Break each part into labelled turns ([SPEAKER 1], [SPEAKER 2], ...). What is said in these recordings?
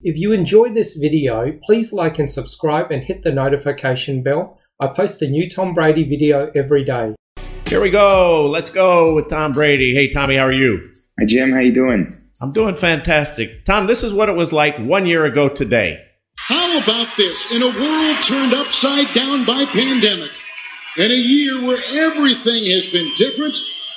[SPEAKER 1] If you enjoyed this video, please like and subscribe and hit the notification bell. I post a new Tom Brady video every day.
[SPEAKER 2] Here we go. Let's go with Tom Brady. Hey, Tommy, how are you?
[SPEAKER 3] Hi, Jim. How you doing?
[SPEAKER 2] I'm doing fantastic. Tom, this is what it was like 1 year ago today.
[SPEAKER 4] How about this? In a world turned upside down by pandemic, in a year where everything has been different,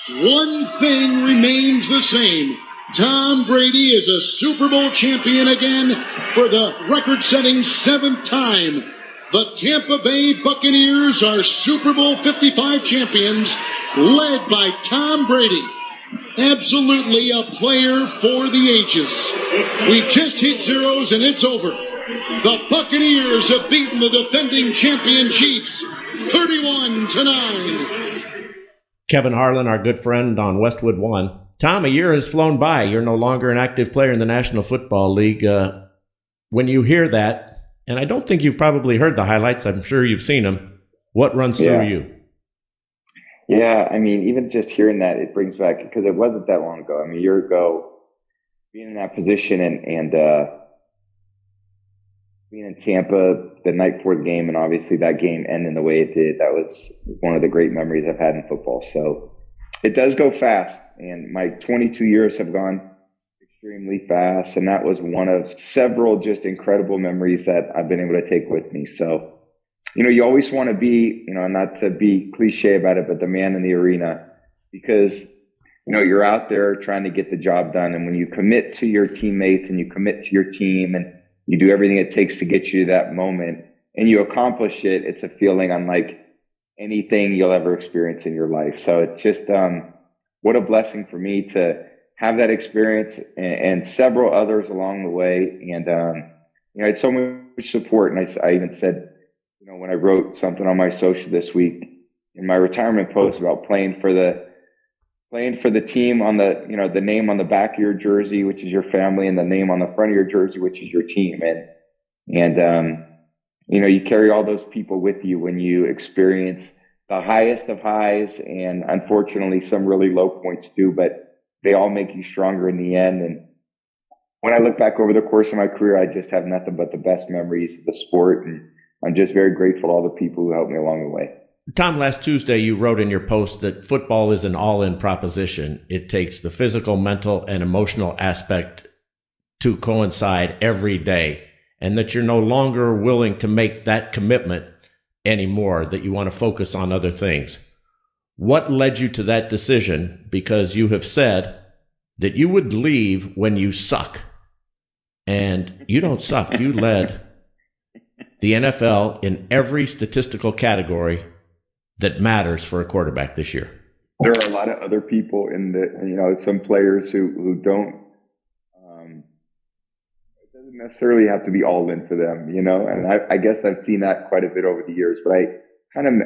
[SPEAKER 4] one thing remains the same. Tom Brady is a Super Bowl champion again for the record-setting 7th time. The Tampa Bay Buccaneers are Super Bowl 55 champions, led by Tom Brady. Absolutely a player for the ages. We just hit zeros and it's over. The Buccaneers have beaten the defending champion Chiefs 31-9.
[SPEAKER 2] Kevin Harlan, our good friend on Westwood One. Tom, a year has flown by. You're no longer an active player in the National Football League. When you hear that, and I don't think you've probably heard the highlights, I'm sure you've seen them, what runs through you?
[SPEAKER 3] Yeah, I mean, even just hearing that, it brings back, because it wasn't that long ago. I mean, a year ago, being in that position and being in Tampa the night before the game, and obviously that game ending the way it did, that was one of the great memories I've had in football. So it does go fast, and my 22 years have gone extremely fast, and that was one of several just incredible memories that I've been able to take with me. So, you know, you always want to be, you know, not to be cliche about it, but the man in the arena, because, you know, you're out there trying to get the job done. And when you commit to your teammates and you commit to your team and you do everything it takes to get you to that moment and you accomplish it, it's a feeling unlike anything you'll ever experience in your life. So it's just, what a blessing for me to have that experience and several others along the way. And, you know, I had so much support. And I even said, you know, when I wrote something on my social this week in my retirement post about playing for the team on the, you know, the name on the back of your jersey, which is your family, and the name on the front of your jersey, which is your team. And you know, you carry all those people with you when you experience the highest of highs and unfortunately some really low points too, but they all make you stronger in the end. And when I look back over the course of my career, I just have nothing but the best memories of the sport. And I'm just very grateful to all the people who helped me along the way.
[SPEAKER 2] Tom, last Tuesday you wrote in your post that football is an all-in proposition. It takes the physical, mental, and emotional aspect to coincide every day, and that you're no longer willing to make that commitment anymore, that you want to focus on other things. What led you to that decision? Because you have said that you would leave when you suck, and you don't suck. You led the NFL in every statistical category that matters for a quarterback this year.
[SPEAKER 3] There are a lot of other people in the, you know, some players who don't, it doesn't necessarily have to be all in for them, you know, and I guess I've seen that quite a bit over the years, but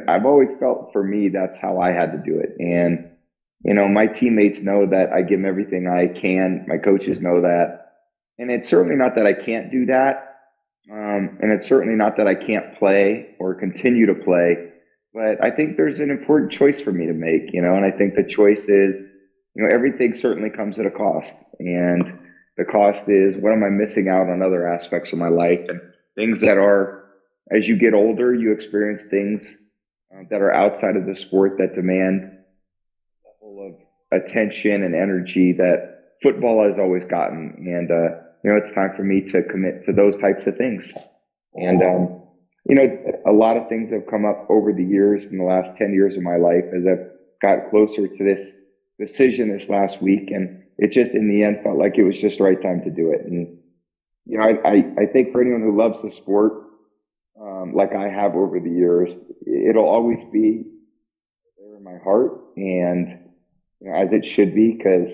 [SPEAKER 3] I've always felt for me, that's how I had to do it. And, you know, my teammates know that I give them everything I can. My coaches know that. And it's certainly not that I can't do that. And it's certainly not that I can't play or continue to play. But I think there's an important choice for me to make, you know, and I think the choice is, you know, everything certainly comes at a cost. And the cost is, what am I missing out on other aspects of my life, and things that are, as you get older, you experience things that are outside of the sport that demand a level of attention and energy that football has always gotten. And, you know, it's time for me to commit to those types of things. And, you know, a lot of things have come up over the years in the last 10 years of my life as I've got closer to this decision this last week. And it just, in the end, felt like it was just the right time to do it. And, you know, I think for anyone who loves the sport, like I have over the years, it'll always be there in my heart, and, you know, as it should be, because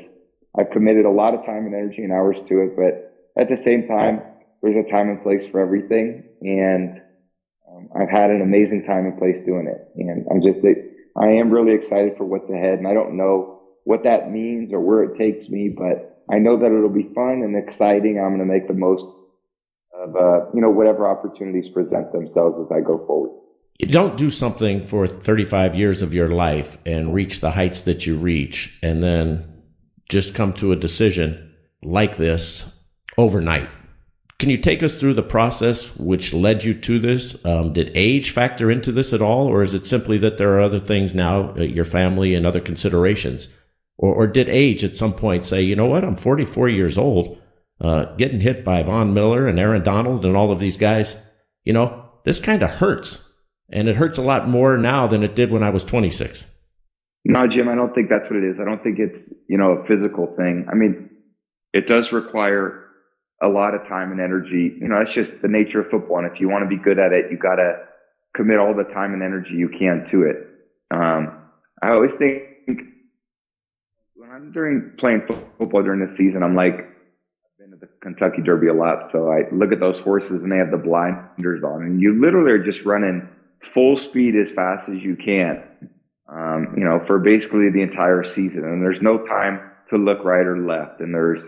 [SPEAKER 3] I've committed a lot of time and energy and hours to it. But at the same time, there's a time and place for everything. And I've had an amazing time and place doing it. And I am really excited for what's ahead. And I don't know what that means or where it takes me, but I know that it'll be fun and exciting. I'm going to make the most of, you know, whatever opportunities present themselves as I go forward.
[SPEAKER 2] You don't do something for 35 years of your life and reach the heights that you reach and then just come to a decision like this overnight. Can you take us through the process which led you to this? Did age factor into this at all, or is it simply that there are other things now, your family and other considerations? Or did age at some point say, you know what, I'm 44 years old, getting hit by Von Miller and Aaron Donald and all of these guys, this kind of hurts. And it hurts a lot more now than it did when I was 26.
[SPEAKER 3] No, Jim, I don't think that's what it is. I don't think it's, a physical thing. I mean, it does require a lot of time and energy. That's just the nature of football. And if you want to be good at it, you got to commit all the time and energy you can to it. I always think when I'm playing football during the season, I'm like, I've been to the Kentucky Derby a lot. So I look at those horses and they have the blinders on, and you literally are just running full speed as fast as you can, for basically the entire season. And there's no time to look right or left. And there's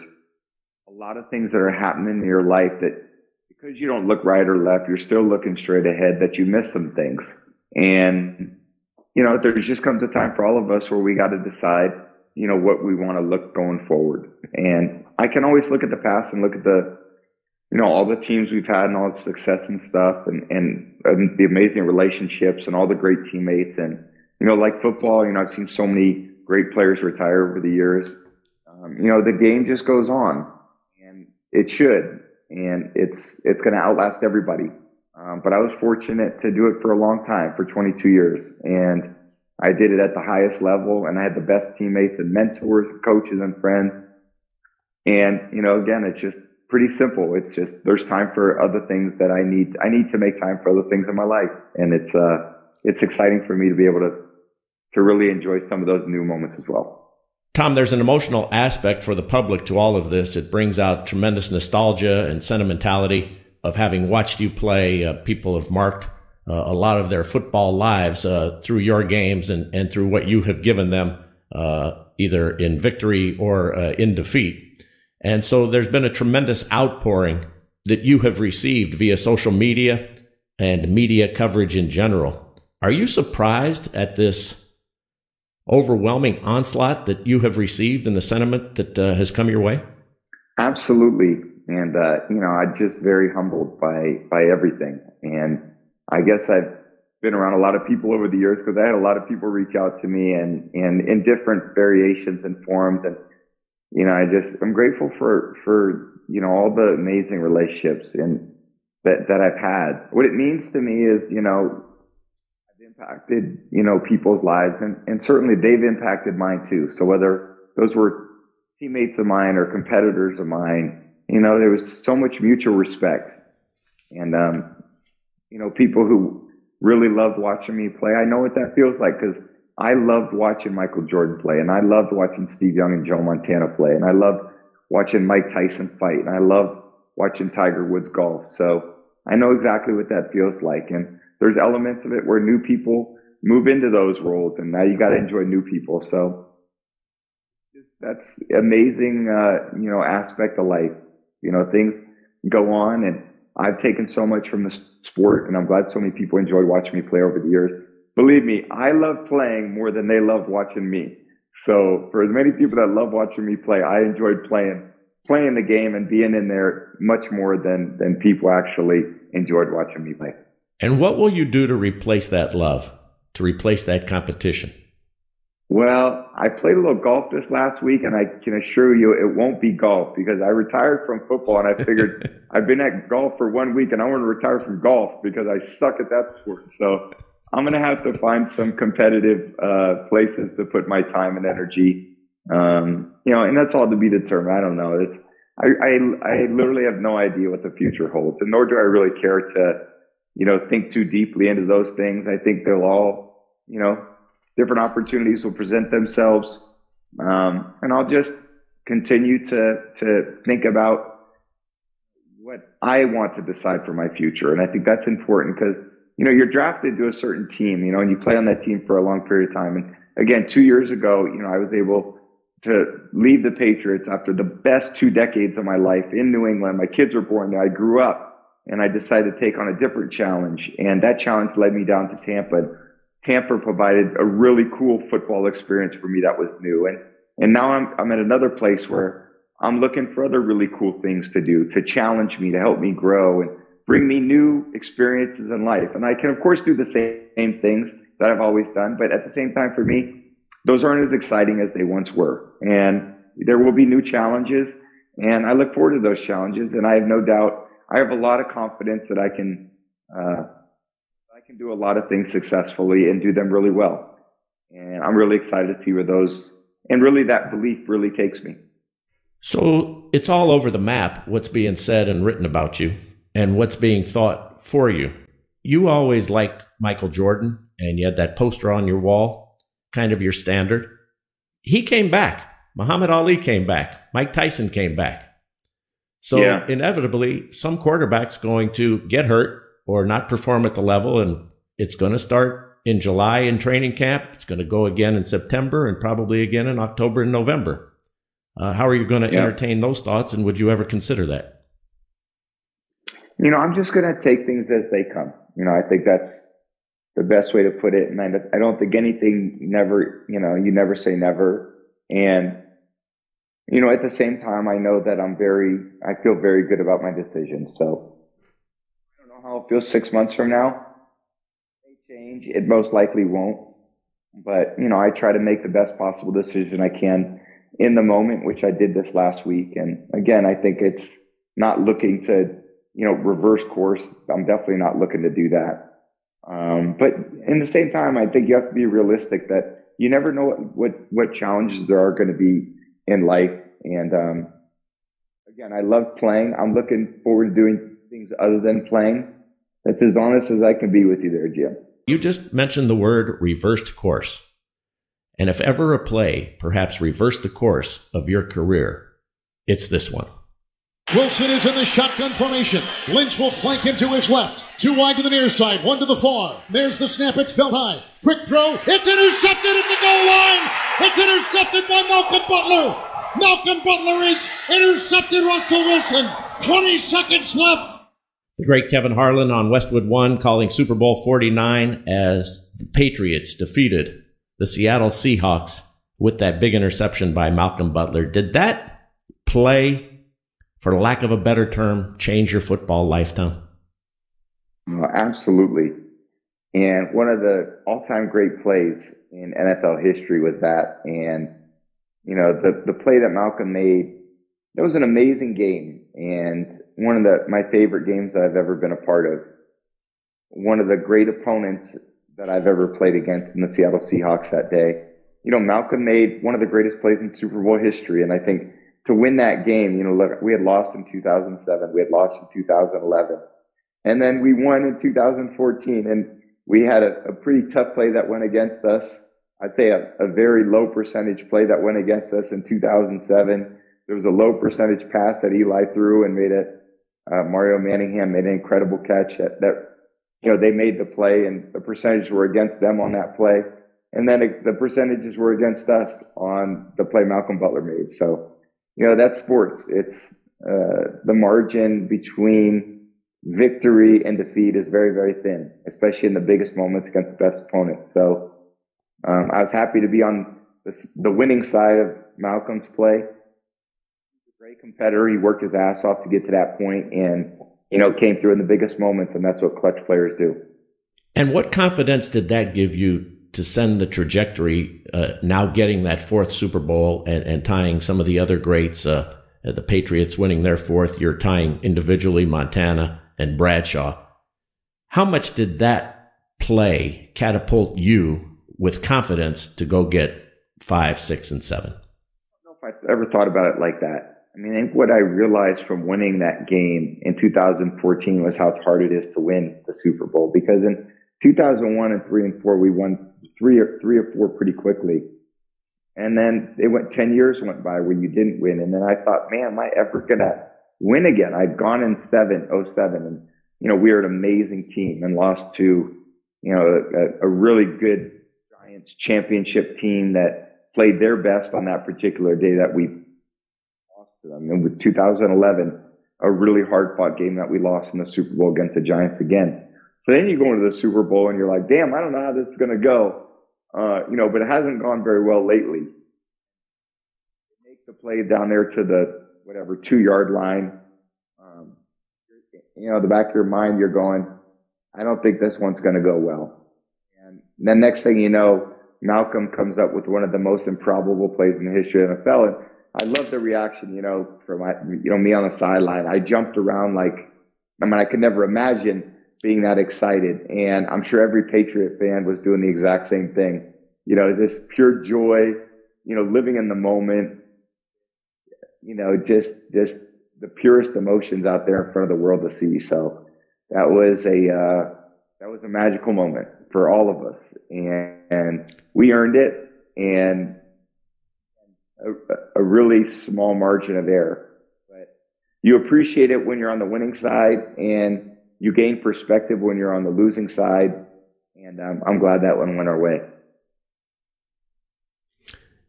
[SPEAKER 3] a lot of things that are happening in your life that, because you don't look right or left, you're still looking straight ahead, that you miss some things. And, there just comes a time for all of us where we got to decide, what we want to look going forward. And I can always look at the past and look at all the teams we've had and all the success and stuff, and the amazing relationships and all the great teammates. And, like football, I've seen so many great players retire over the years. The game just goes on, and it should, and it's going to outlast everybody. But I was fortunate to do it for a long time, for 22 years. And I did it at the highest level, and I had the best teammates and mentors and coaches and friends. And, again, it's just pretty simple. It's just, there's time for other things that I need to make time for other things in my life. And it's exciting for me to be able to really enjoy some of those new moments as well.
[SPEAKER 2] Tom, there's an emotional aspect for the public to all of this. It brings out tremendous nostalgia and sentimentality of having watched you play. People have marked a lot of their football lives through your games and through what you have given them, either in victory or in defeat. And so there's been a tremendous outpouring that you have received via social media and media coverage in general. Are you surprised at this overwhelming onslaught that you have received and the sentiment that has come your way?
[SPEAKER 3] Absolutely. And, I'm just very humbled by everything. And I guess I've been around a lot of people over the years, because I had a lot of people reach out to me and in different variations and forms. And, I'm grateful for all the amazing relationships that I've had. What it means to me is, I've impacted, people's lives, and certainly they've impacted mine too. So whether those were teammates of mine or competitors of mine, there was so much mutual respect. And, people who really loved watching me play, I know what that feels like, because I loved watching Michael Jordan play, and I loved watching Steve Young and Joe Montana play, and I loved watching Mike Tyson fight, and I loved watching Tiger Woods golf. So I know exactly what that feels like. And there's elements of it where new people move into those roles, and now you got to enjoy new people. So that's amazing, aspect of life. Things go on, and I've taken so much from the sport, and I'm glad so many people enjoyed watching me play over the years. Believe me, I love playing more than they love watching me. So for as many people that love watching me play, I enjoyed playing the game and being in there much more than people actually enjoyed watching me play.
[SPEAKER 2] And what will you do to replace that love, to replace that competition?
[SPEAKER 3] Well, I played a little golf this last week, and I can assure you it won't be golf, because I retired from football, and I figured I've been at golf for 1 week, and I want to retire from golf because I suck at that sport. So I'm going to have to find some competitive places to put my time and energy, and that's all to be determined. I don't know. I literally have no idea what the future holds, and nor do I really care to, think too deeply into those things. I think they'll all, different opportunities will present themselves. And I'll just continue to think about what I want to decide for my future. And I think that's important, because, you're drafted to a certain team, and you play on that team for a long period of time. And again, 2 years ago, I was able to leave the Patriots after the best 2 decades of my life in New England. My kids were born there. I grew up, and I decided to take on a different challenge. And that challenge led me down to Tampa. Tampa provided a really cool football experience for me that was new. And now I'm at another place where I'm looking for other really cool things to do, to challenge me, to help me grow and bring me new experiences in life. And I can, of course, do the same things that I've always done. But at the same time, for me, those aren't as exciting as they once were. And there will be new challenges. And I look forward to those challenges. And I have no doubt, I have a lot of confidence that I can do a lot of things successfully and do them really well. And I'm really excited to see where those, and really that belief really takes me.
[SPEAKER 2] So it's all over the map, what's being said and written about you and what's being thought for you. You always liked Michael Jordan, and you had that poster on your wall, kind of your standard. He came back. Muhammad Ali came back. Mike Tyson came back. So inevitably, some quarterback's going to get hurt or not perform at the level, and it's going to start in July in training camp. It's going to go again in September and probably again in October and November. How are you going to entertain those thoughts, and would you ever consider that?
[SPEAKER 3] I'm just going to take things as they come. I think that's the best way to put it. And I don't think anything never, you never say never. And, at the same time, I know that I feel very good about my decision. So I don't know how it feels 6 months from now. It may change. It most likely won't. But, I try to make the best possible decision I can in the moment, which I did this last week. And again, I think it's not looking to, reverse course. I'm definitely not looking to do that. But in the same time, I think you have to be realistic that you never know what challenges there are going to be in life. And again, I love playing. I'm looking forward to doing things other than playing. That's as honest as I can be with you there, Jim.
[SPEAKER 2] You just mentioned the word reversed course. And if ever a play perhaps reversed the course of your career, it's this one.
[SPEAKER 4] Wilson is in the shotgun formation. Lynch will flank him to his left. 2 wide to the near side, 1 to the far. There's the snap. It's belt high. Quick throw. It's intercepted at the goal line. It's intercepted by Malcolm Butler. Malcolm Butler is intercepted Russell Wilson. 20 seconds left.
[SPEAKER 2] The great Kevin Harlan on Westwood One calling Super Bowl 49 as the Patriots defeated the Seattle Seahawks with that big interception by Malcolm Butler. Did that play, for lack of a better term, change your football lifetime?
[SPEAKER 3] Oh, absolutely. And one of the all-time great plays in NFL history was that. And, the play that Malcolm made, it was an amazing game. And one of my favorite games that I've ever been a part of. One of the great opponents that I've ever played against in the Seattle Seahawks that day. Malcolm made one of the greatest plays in Super Bowl history. And I think to win that game, look, we had lost in 2007. We had lost in 2011. And then we won in 2014. And we had a pretty tough play that went against us. I'd say a very low percentage play that went against us in 2007. There was a low percentage pass that Eli threw and made it. Mario Manningham made an incredible catch that they made the play, and the percentages were against them on that play. And then the percentages were against us on the play Malcolm Butler made. So, that's sports. It's the margin between victory and defeat is very, very thin, especially in the biggest moments against the best opponents. So I was happy to be on the winning side of Malcolm's play. He's a great competitor. He worked his ass off to get to that point and, came through in the biggest moments, and that's what clutch players do.
[SPEAKER 2] And what confidence did that give you to send the trajectory, now getting that 4th Super Bowl and tying some of the other greats, the Patriots winning their 4th, you're tying individually Montana and Bradshaw. How much did that play catapult you with confidence to go get 5, 6, and 7?
[SPEAKER 3] I don't know if I've ever thought about it like that. I think what I realized from winning that game in 2014 was how hard it is to win the Super Bowl, because in 2001 and 3 and 4, we won three or four pretty quickly. And then 10 years went by where you didn't win. And then I thought, man, am I ever going to win again? I'd gone in 07, and, we were an amazing team and lost to, a really good Giants championship team that played their best on that particular day that we lost to them. And with 2011, a really hard fought game that we lost in the Super Bowl against the Giants again. So then you go into the Super Bowl and you're like, damn, I don't know how this is going to go. But it hasn't gone very well lately. Make the play down there to the whatever 2 yard line, the back of your mind, you're going, I don't think this one's going to go well. And then next thing you know, Malcolm comes up with one of the most improbable plays in the history of the NFL. And I love the reaction, from me on the sideline. I jumped around I could never imagine being that excited. And I'm sure every Patriot fan was doing the exact same thing. This pure joy, living in the moment, just the purest emotions out there in front of the world to see. So that was a magical moment for all of us, and we earned it, and a really small margin of error. But you appreciate it when you're on the winning side, and you gain perspective when you're on the losing side. And I'm glad that one went our way.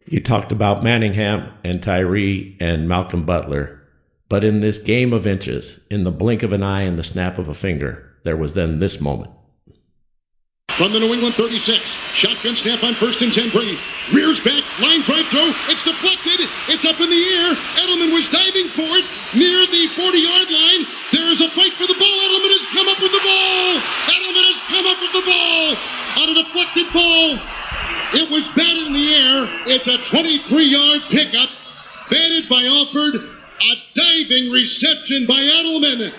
[SPEAKER 2] You talked about Manningham and Tyree and Malcolm Butler, but in this game of inches, in the blink of an eye and the snap of a finger, there was then this moment.
[SPEAKER 4] From the New England 36, shotgun snap on 1st and 10. Brady rears back, line drive throw. It's deflected. It's up in the air. Edelman was diving for it near the 40-yard line. There is a fight for the ball. Edelman has come up with the ball. Edelman has come up with the ball on a deflected ball. It was batted in the air. It's a 23-yard pickup. Batted by Alford. A diving reception by Edelman.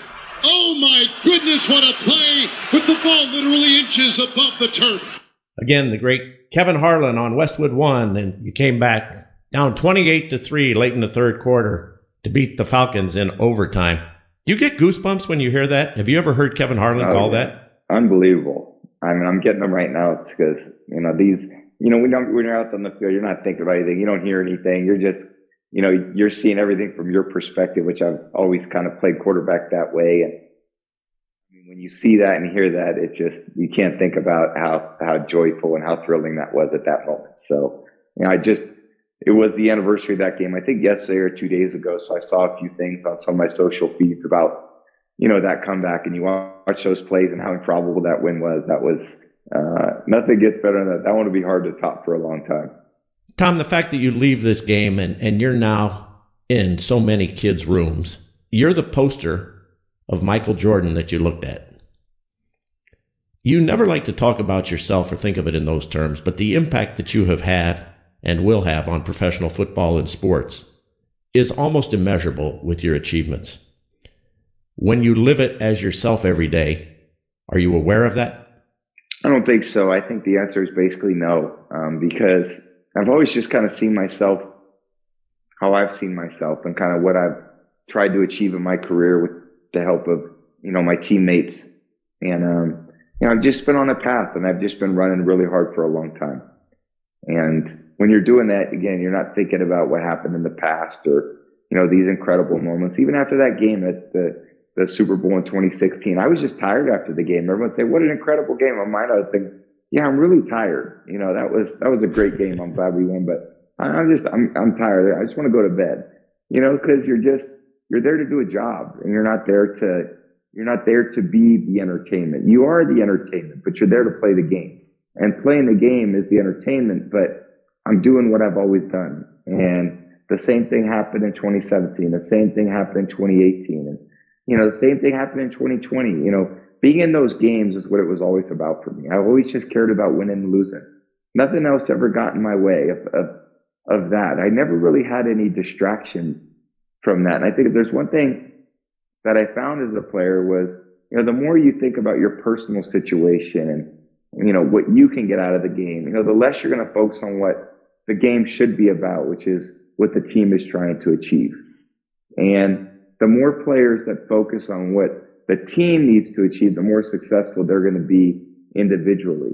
[SPEAKER 4] Oh my goodness, what a play with the ball literally inches above the turf.
[SPEAKER 2] Again, the great Kevin Harlan on Westwood won, and you came back down 28-3 late in the third quarter to beat the Falcons in overtime. Do you get goosebumps when you hear that? Have you ever heard Kevin Harlan call that?
[SPEAKER 3] Unbelievable. I mean, I'm getting them right now. It's because, when you're out on the field, you're not thinking about anything. You don't hear anything. You're just, you're seeing everything from your perspective, which I've always kind of played quarterback that way. And when you see that and hear that, you can't think about how joyful and how thrilling that was at that moment. So, it was the anniversary of that game, I think yesterday or 2 days ago. So I saw a few things on some of my social feeds about, that comeback, and you watch those plays and how improbable that win was. That was, nothing gets better than that. That one would be hard to top for a long time.
[SPEAKER 2] Tom, the fact that you leave this game and you're now in so many kids' rooms, you're the poster of Michael Jordan that you looked at. You never like to talk about yourself or think of it in those terms, but the impact that you have had and will have on professional football and sports is almost immeasurable with your achievements. When you live it as yourself every day, are you aware of that?
[SPEAKER 3] I don't think so. I think the answer is basically no, because I've always just kind of seen myself, how I've seen myself, and kind of what I've tried to achieve in my career with the help of, my teammates. And, I've just been on a path, and I've just been running really hard for a long time. And when you're doing that, again, you're not thinking about what happened in the past or, these incredible moments. Even after that game at the Super Bowl in 2016, I was just tired after the game. Everyone would say, what an incredible game. On mine, I was thinking, yeah, I'm really tired. That was a great game. I'm glad we won, but I'm tired. I just want to go to bed, because you're there to do a job, and you're not there to be the entertainment. You are the entertainment, but you're there to play the game, and playing the game is the entertainment, but I'm doing what I've always done. And the same thing happened in 2017. The same thing happened in 2018. And, the same thing happened in 2020. Being in those games is what it was always about for me. I always just cared about winning and losing. Nothing else ever got in my way of that. I never really had any distractions from that. And I think if there's one thing that I found as a player was, the more you think about your personal situation and, what you can get out of the game, the less you're going to focus on what the game should be about, which is what the team is trying to achieve. And the more players that focus on what the team needs to achieve, the more successful they're going to be individually.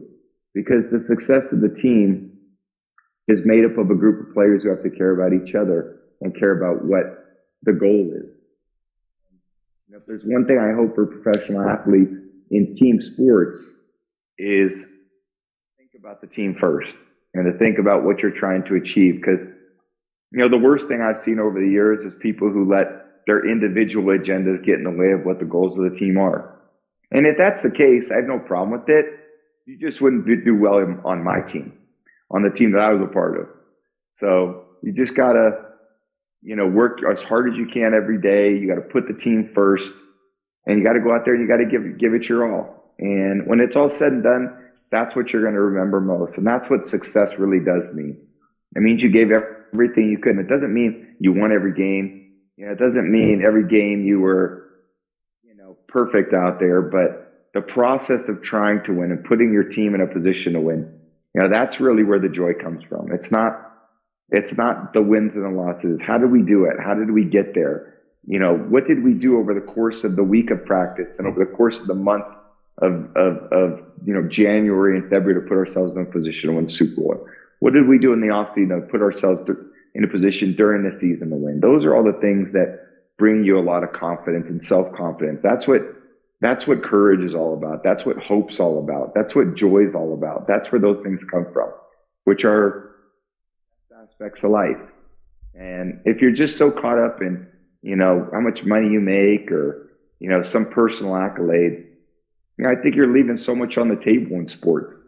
[SPEAKER 3] Because the success of the team is made up of a group of players who have to care about each other and care about what the goal is. If there's one thing I hope for professional athletes in team sports is think about the team first and to think about what you're trying to achieve. Because, the worst thing I've seen over the years is people who let their individual agendas get in the way of what the goals of the team are. And if that's the case, I have no problem with it. You just wouldn't do well on my team, on the team that I was a part of. So you just gotta work as hard as you can every day. You got to put the team first, and you got to go out there and you got to give it your all. And when it's all said and done, that's what you're going to remember most. And that's what success really does mean. It means you gave everything you could. And it doesn't mean you won every game. It doesn't mean every game you were, perfect out there, but the process of trying to win and putting your team in a position to win, that's really where the joy comes from. It's not the wins and the losses. How did we do it? How did we get there? What did we do over the course of the week of practice and over the course of the month of January and February to put ourselves in a position to win the Super Bowl? What did we do in the offseason to put ourselves in a position during the season to win? Those are all the things that bring you a lot of confidence and self-confidence. That's what courage is all about. That's what hope's all about. That's what joy is all about. That's where those things come from, which are aspects of life. And if you're just so caught up in, how much money you make or, some personal accolade, I think you're leaving so much on the table in sports.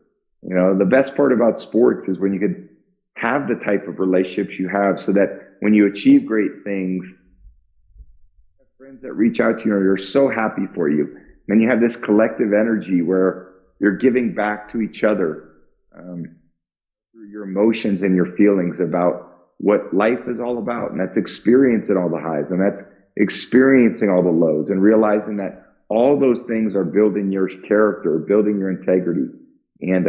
[SPEAKER 3] The best part about sports is when you could have the type of relationships you have, so that when you achieve great things, friends that reach out to you are so happy for you. And you have this collective energy where you're giving back to each other through your emotions and your feelings about what life is all about. And that's experiencing all the highs, and that's experiencing all the lows, and realizing that all those things are building your character, building your integrity. And,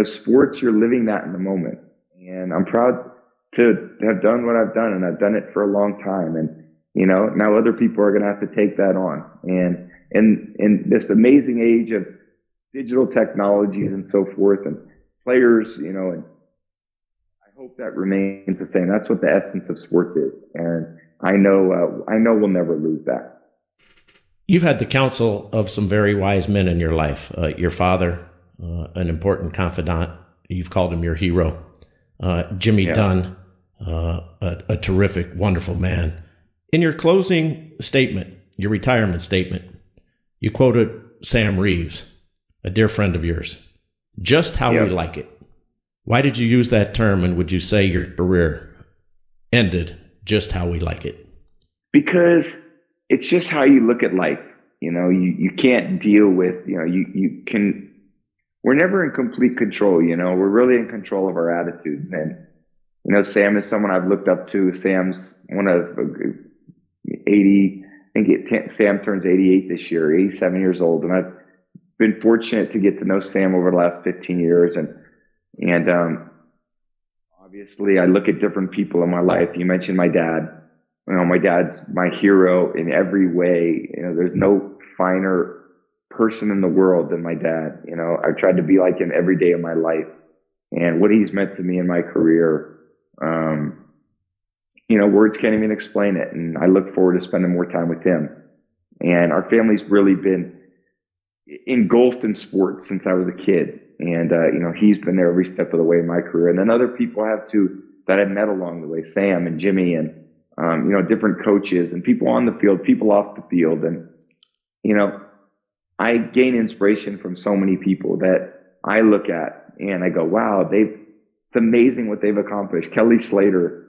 [SPEAKER 3] sports, you're living that in the moment. And I'm proud to have done what I've done, and I've done it for a long time. And, now other people are going to have to take that on. And in this amazing age of digital technologies and so forth, and players, and I hope that remains the same. That's what the essence of sports is. And I know we'll never lose that.
[SPEAKER 2] You've had the counsel of some very wise men in your life. Your father, an important confidant. You've called him your hero. Jimmy Dunn, a terrific, wonderful man. In your closing statement, your retirement statement, you quoted Sam Reeves, a dear friend of yours. Just how we like it. Why did you use that term, and would you say your career ended just how we like it?
[SPEAKER 3] Because it's just how you look at life. You can't deal with, we're never in complete control, we're really in control of our attitudes. And, Sam is someone I've looked up to. Sam's one of 80, Sam turns 88 this year, 87 years old. And I've been fortunate to get to know Sam over the last 15 years. And obviously I look at different people in my life. You mentioned my dad. My dad's my hero in every way. There's no finer person in the world than my dad. I've tried to be like him every day of my life, and what he's meant to me in my career, words can't even explain it. And I look forward to spending more time with him. And our family's really been engulfed in sports since I was a kid. And, he's been there every step of the way in my career. And then other people have too, that I've met along the way, Sam and Jimmy, and, different coaches and people on the field, people off the field. And, I gain inspiration from so many people that I look at and I go, wow, it's amazing what they've accomplished. Kelly Slater,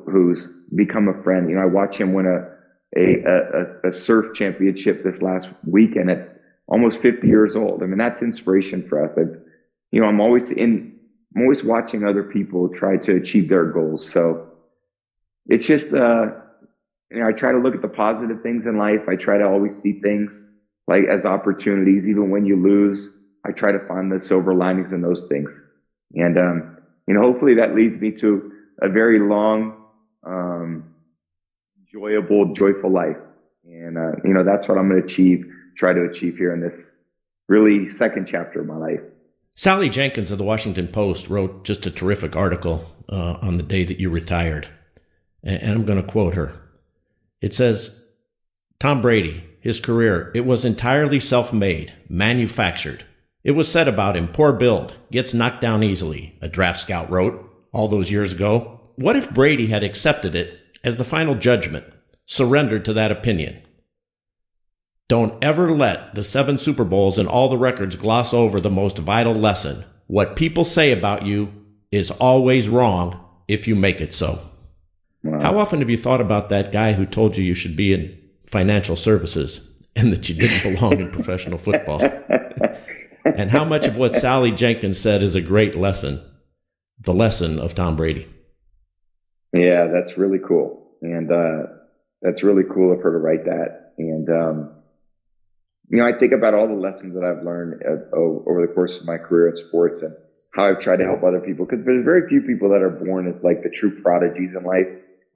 [SPEAKER 3] who's become a friend. I watch him win a surf championship this last weekend at almost 50 years old. I mean, that's inspiration for us. I'm always watching other people try to achieve their goals. So it's just, I try to look at the positive things in life. I try to always see things like as opportunities. Even when you lose, I try to find the silver linings in those things. And, hopefully that leads me to a very long, enjoyable, joyful life. And, that's what I'm going to try to achieve here in this really second chapter of my life.
[SPEAKER 2] Sally Jenkins of the Washington Post wrote just a terrific article on the day that you retired. And I'm going to quote her. It says, Tom Brady, his career, it was entirely self-made, manufactured. It was said about him, poor build, gets knocked down easily, a draft scout wrote all those years ago. What if Brady had accepted it as the final judgment, surrendered to that opinion? Don't ever let the 7 Super Bowls and all the records gloss over the most vital lesson. What people say about you is always wrong if you make it so.
[SPEAKER 3] Wow.
[SPEAKER 2] How often have you thought about that guy who told you should be in financial services and that you didn't belong in professional football? And how much of what Sally Jenkins said is a great lesson, the lesson of Tom Brady?
[SPEAKER 3] Yeah, that's really cool. And that's really cool of her to write that. And, I think about all the lessons that I've learned over the course of my career in sports and how I've tried to help other people, because there's very few people that are born as like the true prodigies in life.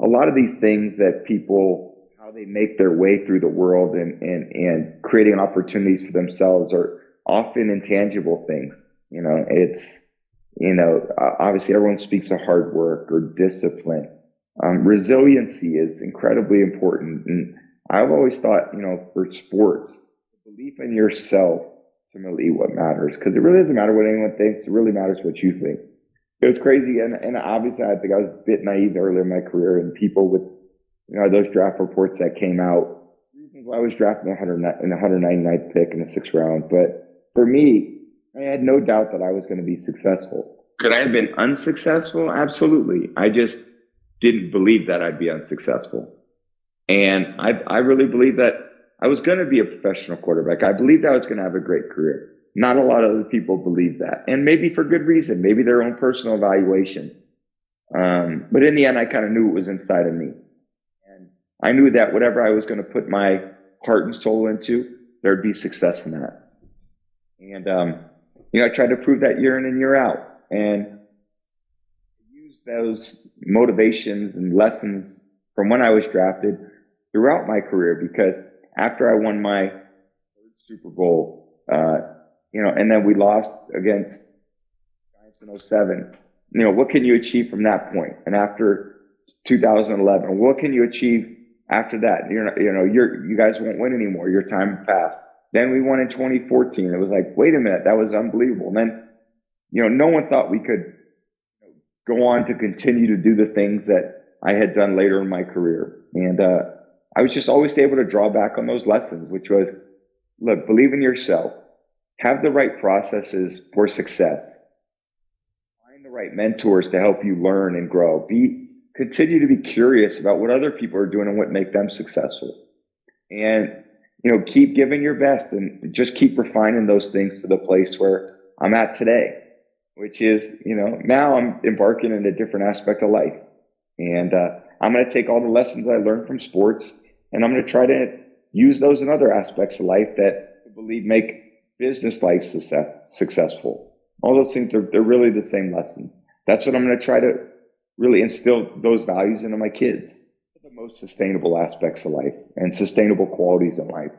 [SPEAKER 3] A lot of these things that people, how they make their way through the world and creating opportunities for themselves are often intangible things. It's, obviously everyone speaks of hard work or discipline. Resiliency is incredibly important. And I've always thought, for sports, belief in yourself is ultimately what matters, because it really doesn't matter what anyone thinks. It really matters what you think. It was crazy. And obviously I think I was a bit naive earlier in my career, and people with, those draft reports that came out, reasons why I was drafted in the 199th pick in the 6th round. But for me, I had no doubt that I was going to be successful. Could I have been unsuccessful? Absolutely. I just didn't believe that I'd be unsuccessful. And I really believed that I was going to be a professional quarterback. I believed I was going to have a great career. Not a lot of other people believe that, and maybe for good reason, maybe their own personal evaluation. But in the end, I kind of knew it was inside of me. And I knew that whatever I was going to put my heart and soul into, there'd be success in that. And, I tried to prove that year in and year out, and use those motivations and lessons from when I was drafted throughout my career, because after I won my third Super Bowl, and then we lost against Giants in 2007. What can you achieve from that point? And after 2011, what can you achieve after that? You guys won't win anymore. Your time passed. Then we won in 2014. It was like, wait a minute, that was unbelievable. And then, no one thought we could go on to continue to do the things that I had done later in my career. And I was just always able to draw back on those lessons, which was, look, believe in yourself. Have the right processes for success. Find the right mentors to help you learn and grow. Continue to be curious about what other people are doing and what make them successful. And, keep giving your best, and just keep refining those things to the place where I'm at today, which is, now I'm embarking in a different aspect of life. And I'm going to take all the lessons I learned from sports, and I'm going to try to use those in other aspects of life that I believe make business life successful. All those things, they're really the same lessons. That's what I'm going to try to really instill those values into my kids. The most sustainable aspects of life and sustainable qualities in life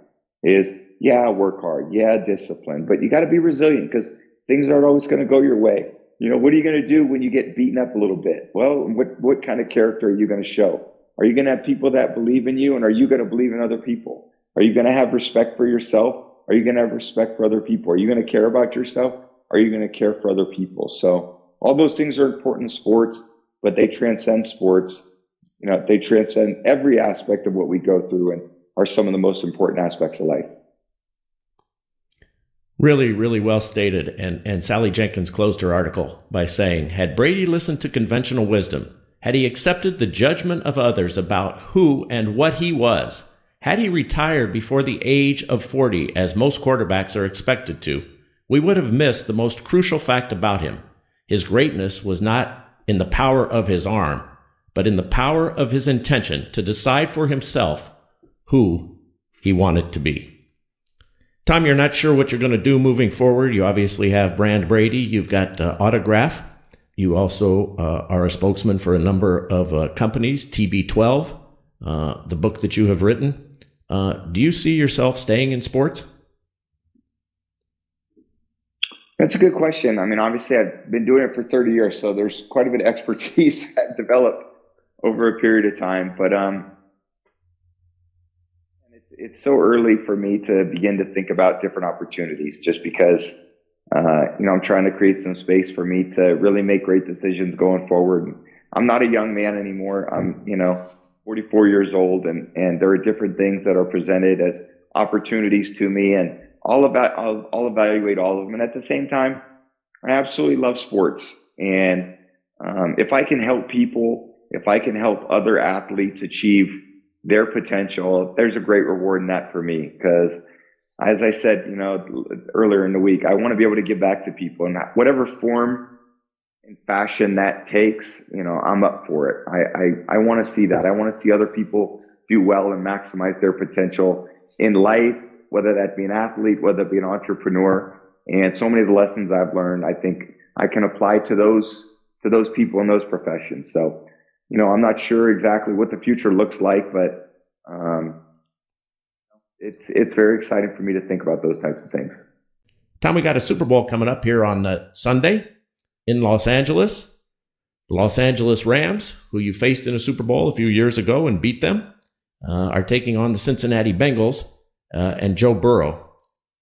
[SPEAKER 3] is, work hard, discipline, but you got to be resilient, because things aren't always going to go your way. What are you going to do when you get beaten up a little bit? Well, what kind of character are you going to show? Are you going to have people that believe in you, and are you going to believe in other people? Are you going to have respect for yourself? Are you going to have respect for other people? Are you going to care about yourself? Are you going to care for other people? So all those things are important in sports, but they transcend sports. They transcend every aspect of what we go through, and are some of the most important aspects of life.
[SPEAKER 2] Really, really well stated. And Sally Jenkins closed her article by saying, had Brady listened to conventional wisdom, had he accepted the judgment of others about who and what he was, had he retired before the age of 40, as most quarterbacks are expected to, we would have missed the most crucial fact about him. His greatness was not in the power of his arm, but in the power of his intention to decide for himself who he wanted to be. Tom, you're not sure what you're going to do moving forward. You obviously have Brand Brady. You've got Autograph. You also are a spokesman for a number of companies, TB12, the book that you have written. Do you see yourself staying in sports?
[SPEAKER 3] That's a good question. I mean, obviously, I've been doing it for 30 years, so there's quite a bit of expertise I've developed over a period of time. But it's so early for me to begin to think about different opportunities, just because I'm trying to create some space for me to really make great decisions going forward. I'm not a young man anymore. I'm 44 years old, and there are different things that are presented as opportunities to me, and I'll evaluate all of them. And at the same time, I absolutely love sports. And if I can help people if I can help other athletes achieve their potential, there's a great reward in that for me. Because as I said, earlier in the week, I want to be able to give back to people in whatever form and fashion that takes. I'm up for it. I want to see that. I want to see other people do well and maximize their potential in life, whether that be an athlete, whether it be an entrepreneur. And so many of the lessons I've learned, I think I can apply to those people in those professions. So, I'm not sure exactly what the future looks like, but it's very exciting for me to think about those types of things.
[SPEAKER 2] Tom, we got a Super Bowl coming up here on Sunday in Los Angeles. The Los Angeles Rams, who you faced in a Super Bowl a few years ago and beat them, are taking on the Cincinnati Bengals and Joe Burrow.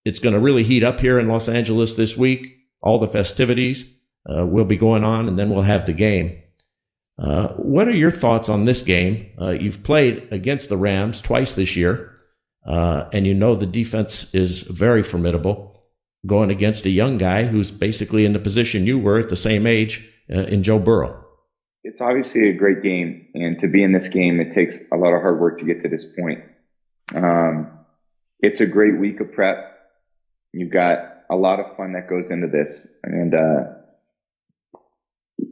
[SPEAKER 2] It's going to really heat up here in Los Angeles this week. All the festivities will be going on, and then we'll have the game. What are your thoughts on this game? You've played against the Rams twice this year, and the defense is very formidable, going against a young guy who's basically in the position you were at the same age in Joe Burrow.
[SPEAKER 3] It's obviously a great game, and to be in this game, it takes a lot of hard work to get to this point. It's a great week of prep. You've got a lot of fun that goes into this, and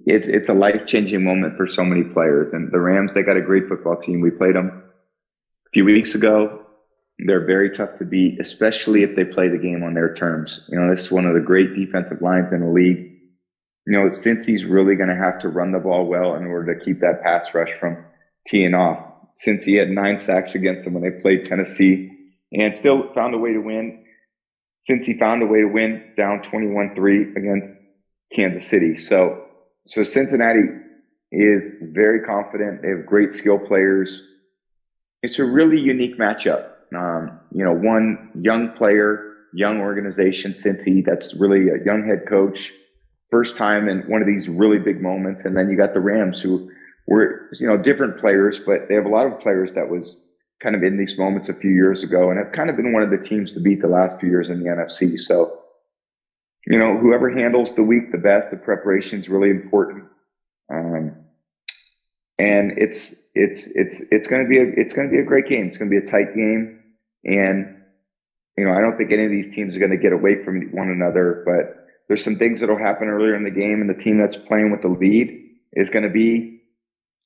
[SPEAKER 3] it's a life-changing moment for so many players. And the Rams, they got a great football team. We played them a few weeks ago. They're very tough to beat, especially if they play the game on their terms. This is one of the great defensive lines in the league. Cincy's really going to have to run the ball well in order to keep that pass rush from teeing off. Cincy had 9 sacks against them when they played Tennessee and still found a way to win. Cincy found a way to win down 21-3 against Kansas City. So Cincinnati is very confident. They have great skill players. It's a really unique matchup. One young player, young organization, Cincy, that's really a young head coach, first time in one of these really big moments. And then you got the Rams, who were, different players, but they have a lot of players that was kind of in these moments a few years ago and have kind of been one of the teams to beat the last few years in the NFC. So, whoever handles the week the best, the preparation is really important. And it's going to be a great game. It's going to be a tight game. And, I don't think any of these teams are going to get away from one another, but there's some things that will happen earlier in the game, and the team that's playing with the lead is going to be,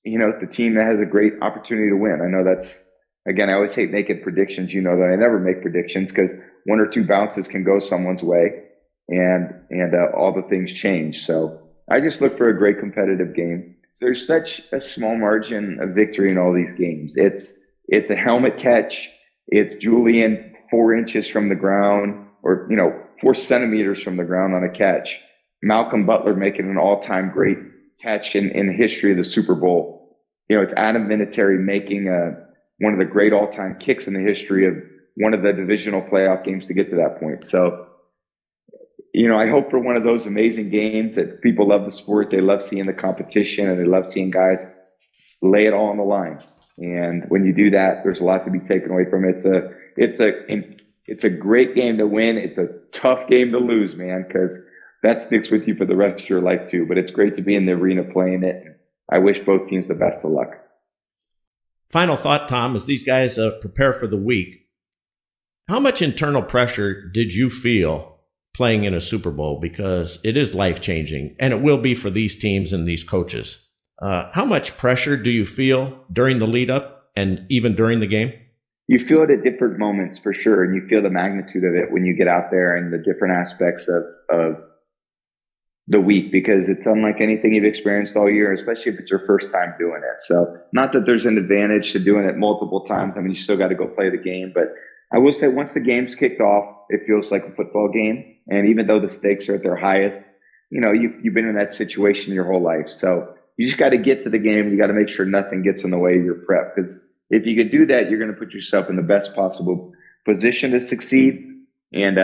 [SPEAKER 3] the team that has a great opportunity to win. I know that's, again, I always hate making predictions. That I never make predictions because 1 or 2 bounces can go someone's way, and all the things change. So I just look for a great competitive game. There's such a small margin of victory in all these games. It's a helmet catch. It's Julian 4 inches from the ground, or 4 centimeters from the ground on a catch. Malcolm Butler making an all-time great catch in the history of the Super Bowl. It's Adam Vinatieri making one of the great all-time kicks in the history of one of the divisional playoff games to get to that point. So, I hope for one of those amazing games that people love the sport. They love seeing the competition, and they love seeing guys lay it all on the line. And when you do that, there's a lot to be taken away from it. It's a great game to win. It's a tough game to lose, man, because that sticks with you for the rest of your life too. But it's great to be in the arena playing it. I wish both teams the best of luck.
[SPEAKER 2] Final thought, Tom, as these guys prepare for the week, how much internal pressure did you feel playing in a Super Bowl? Because it is life-changing, and it will be for these teams and these coaches. How much pressure do you feel during the lead-up and even during the game?
[SPEAKER 3] You feel it at different moments for sure, and you feel the magnitude of it when you get out there and the different aspects of the week, because it's unlike anything you've experienced all year, especially if it's your first time doing it. So not that there's an advantage to doing it multiple times. I mean, you still got to go play the game, but I will say once the game's kicked off, it feels like a football game. And even though the stakes are at their highest, you've been in that situation your whole life. So you just got to get to the game. You got to make sure nothing gets in the way of your prep, because if you could do that, you're going to put yourself in the best possible position to succeed. And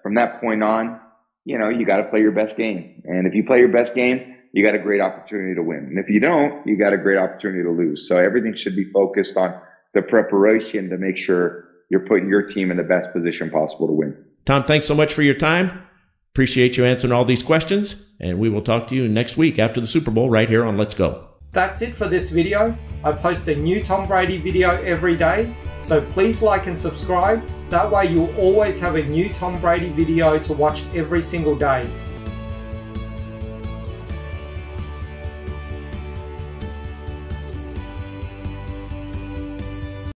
[SPEAKER 3] from that point on, you got to play your best game. And if you play your best game, you got a great opportunity to win. And if you don't, you got a great opportunity to lose. So everything should be focused on the preparation to make sure you're putting your team in the best position possible to win.
[SPEAKER 2] Tom, thanks so much for your time. Appreciate you answering all these questions. And we will talk to you next week after the Super Bowl right here on Let's Go.
[SPEAKER 1] That's it for this video. I post a new Tom Brady video every day, so please like and subscribe. That way you'll always have a new Tom Brady video to watch every single day.